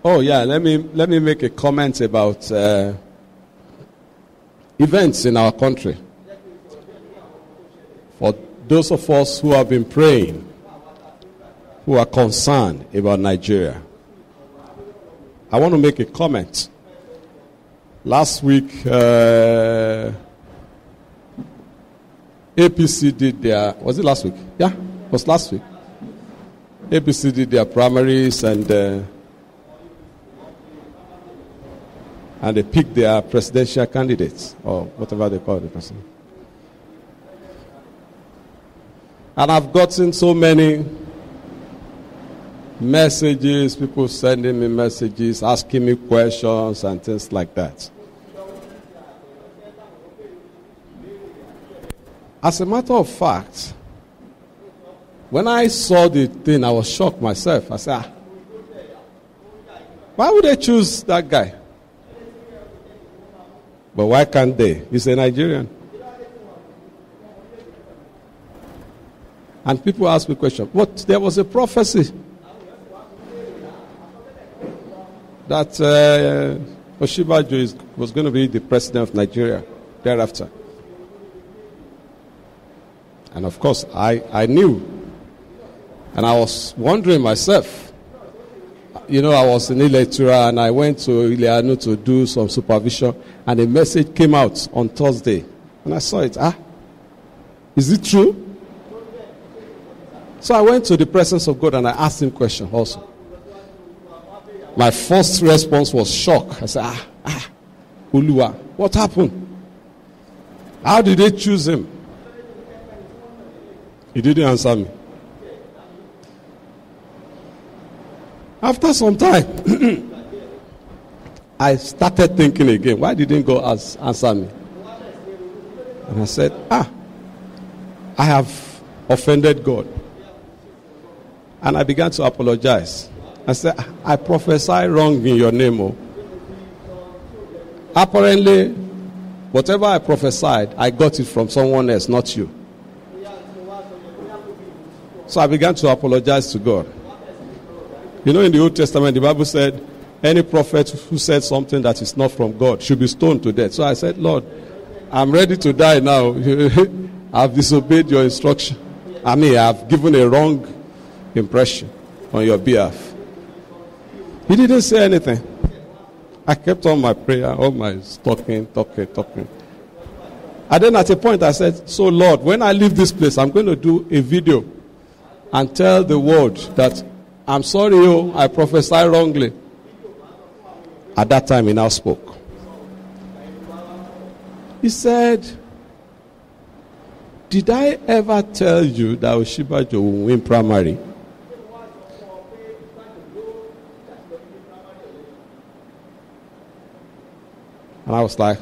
Oh yeah, let me make a comment about events in our country. For those of us who have been praying, who are concerned about Nigeria, I want to make a comment. Last week, APC did their, was it last week? Yeah, it was last week. APC did their primaries and they picked their presidential candidates, or whatever they call the person. And I've gotten so many messages, people sending me messages, asking me questions and things like that. As a matter of fact, when I saw the thing, I was shocked myself. I said, why would they choose that guy? But why can't they? He's a Nigerian. And people ask me questions. But there was a prophecy that Osinbajo was going to be the president of Nigeria thereafter. And of course, I knew. And I was wondering myself. You know, I was in Iletura and I went to Ileanu to do some supervision. And a message came out on Thursday. And I saw it. Is it true? So I went to the presence of God and I asked him questions also. My first response was shock. I said, Uluwa, what happened? How did they choose him? He didn't answer me. After some time, I started thinking again, why didn't God answer me? And I said, I have offended God. And I began to apologize. I said, I prophesy wrong in your name. Oh. Apparently, whatever I prophesied, I got it from someone else, not you. So I began to apologize to God. You know, in the Old Testament, the Bible said, any prophet who said something that is not from God should be stoned to death. So I said, Lord, I'm ready to die now. I've disobeyed your instruction. I've given a wrong impression on your behalf. He didn't say anything. I kept on my prayer, all my talking. And then at a point I said, so Lord, when I leave this place, I'm going to do a video and tell the world that I'm sorry, I prophesied wrongly. At that time, he now spoke. He said, did I ever tell you that Osinbajo will win primary? And I was like,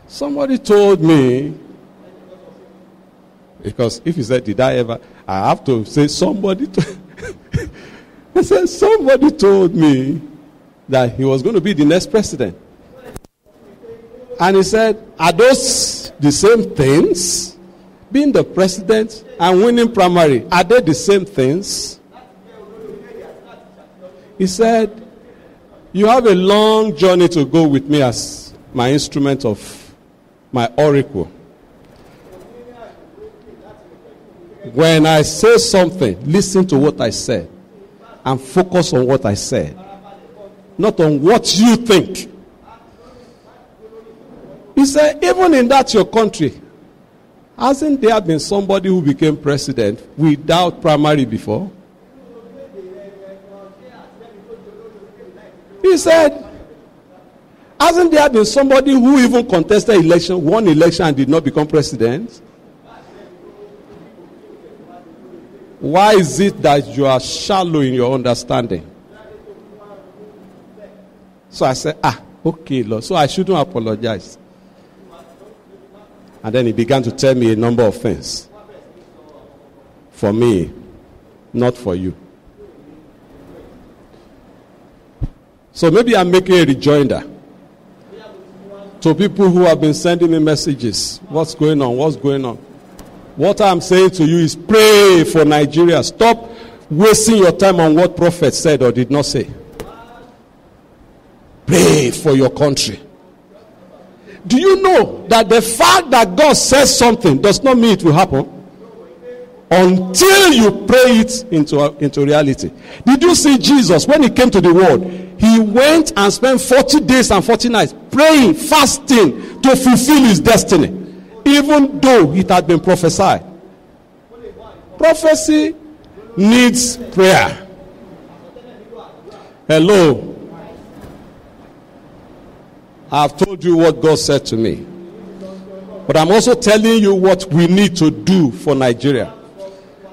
somebody told me. Because if he said, did I ever, I have to say somebody. I said, somebody told me that he was going to be the next president. And he said, are those the same things? Being the president and winning primary, are they the same things? He said, you have a long journey to go with me as my instrument of my oracle. When I say something, listen to what I said and focus on what I said, not on what you think. He said, even in that your country, hasn't there been somebody who became president without primary before? He said, hasn't there been somebody who even contested election, won election and did not become president? Why is it that you are shallow in your understanding? So I said, okay, Lord. So I shouldn't apologize. And then he began to tell me a number of things. For me, not for you. So maybe I'm making a rejoinder to people who have been sending me messages. What's going on? What's going on? What I'm saying to you is pray for Nigeria. Stop wasting your time on what prophet said or did not say. Pray for your country. Do you know that the fact that God says something does not mean it will happen until you pray it into reality? Did you see Jesus when he came to the world? He went and spent 40 days and 40 nights praying, fasting to fulfill his destiny, even though it had been prophesied. Prophecy needs prayer. Hello. I've told you what God said to me. But I'm also telling you what we need to do for Nigeria.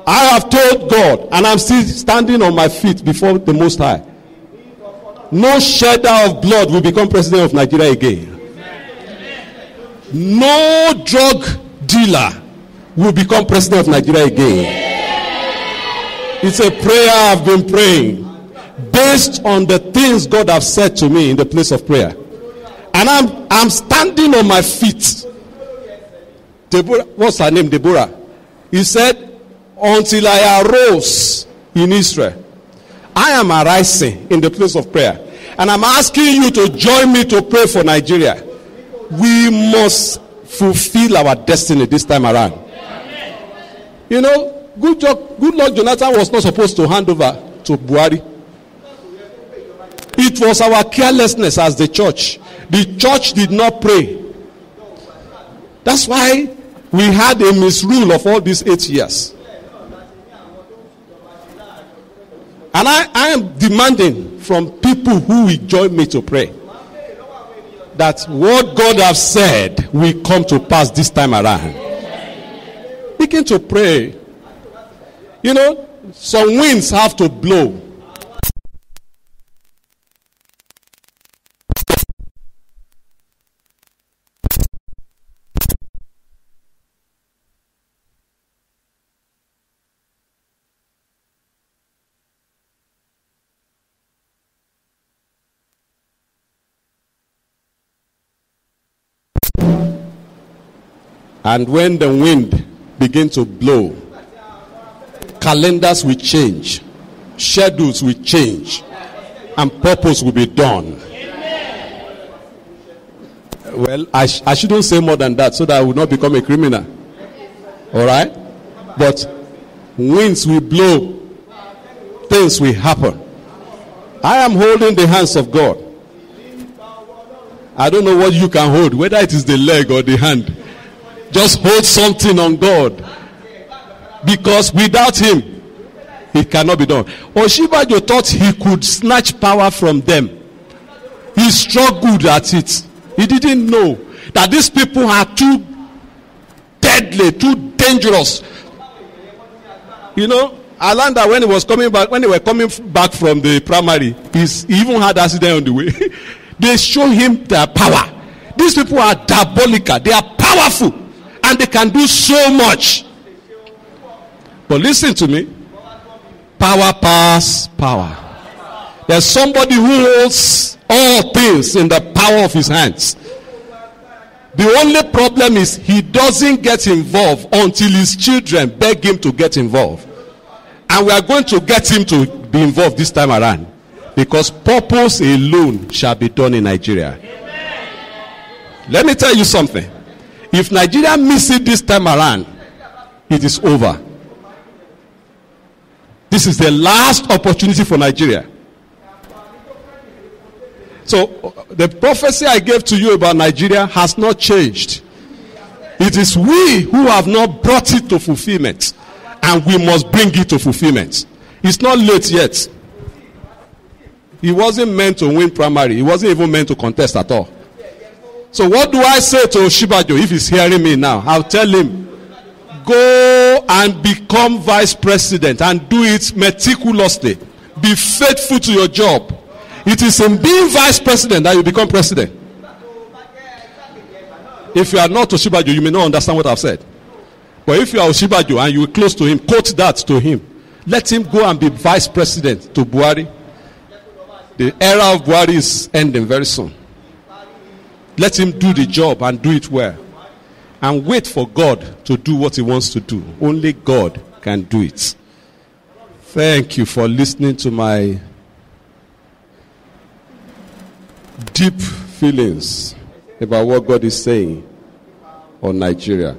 I have told God, and I'm still standing on my feet before the Most High. No shedder of blood will become president of Nigeria again. No drug dealer will become president of Nigeria again. It's a prayer I've been praying based on the things God has said to me in the place of prayer. And I'm standing on my feet. Deborah, what's her name? Deborah. He said, until I arose in Israel, I am arising in the place of prayer. And I'm asking you to join me to pray for Nigeria. We must fulfill our destiny this time around. You know, good Lord Jonathan was not supposed to hand over to Buhari. It was our carelessness as the church. The church did not pray. That's why we had a misrule of all these 8 years. And I am demanding from people who will join me to pray that what God has said will come to pass this time around. Begin to pray. You know, some winds have to blow. And when the wind begins to blow, calendars will change, schedules will change, and purpose will be done. Well, I shouldn't say more than that so that I will not become a criminal. All right? But winds will blow, things will happen. I am holding the hands of God. I don't know what you can hold, whether it is the leg or the hand. Just hold something on God. Because without him, it cannot be done. Oshibajo thought he could snatch power from them. He struggled at it. He didn't know that these people are too deadly, too dangerous. You know, Alanda, when he was coming back, when they were coming back from the primary, he even had accident on the way. They show him their power. These people are diabolical. They are powerful. And they can do so much. But listen to me. Power pass power. There's somebody who holds all things in the power of his hands. The only problem is he doesn't get involved until his children beg him to get involved. And we are going to get him to be involved this time around. Because purpose alone shall be done in Nigeria. Let me tell you something. If Nigeria misses it this time around, it is over. This is the last opportunity for Nigeria. So, the prophecy I gave to you about Nigeria has not changed. It is we who have not brought it to fulfillment. And we must bring it to fulfillment. It's not late yet. He wasn't meant to win primary. He wasn't even meant to contest at all. So what do I say to Oshibajo if he's hearing me now? I'll tell him, go and become vice president and do it meticulously. Be faithful to your job. It is in being vice president that you become president. If you are not Oshibajo, you may not understand what I've said. But if you are Oshibajo and you are close to him, quote that to him. Let him go and be vice president to Buhari. The era of Buhari is ending very soon. Let him do the job and do it well. And wait for God to do what he wants to do. Only God can do it. Thank you for listening to my deep feelings about what God is saying on Nigeria.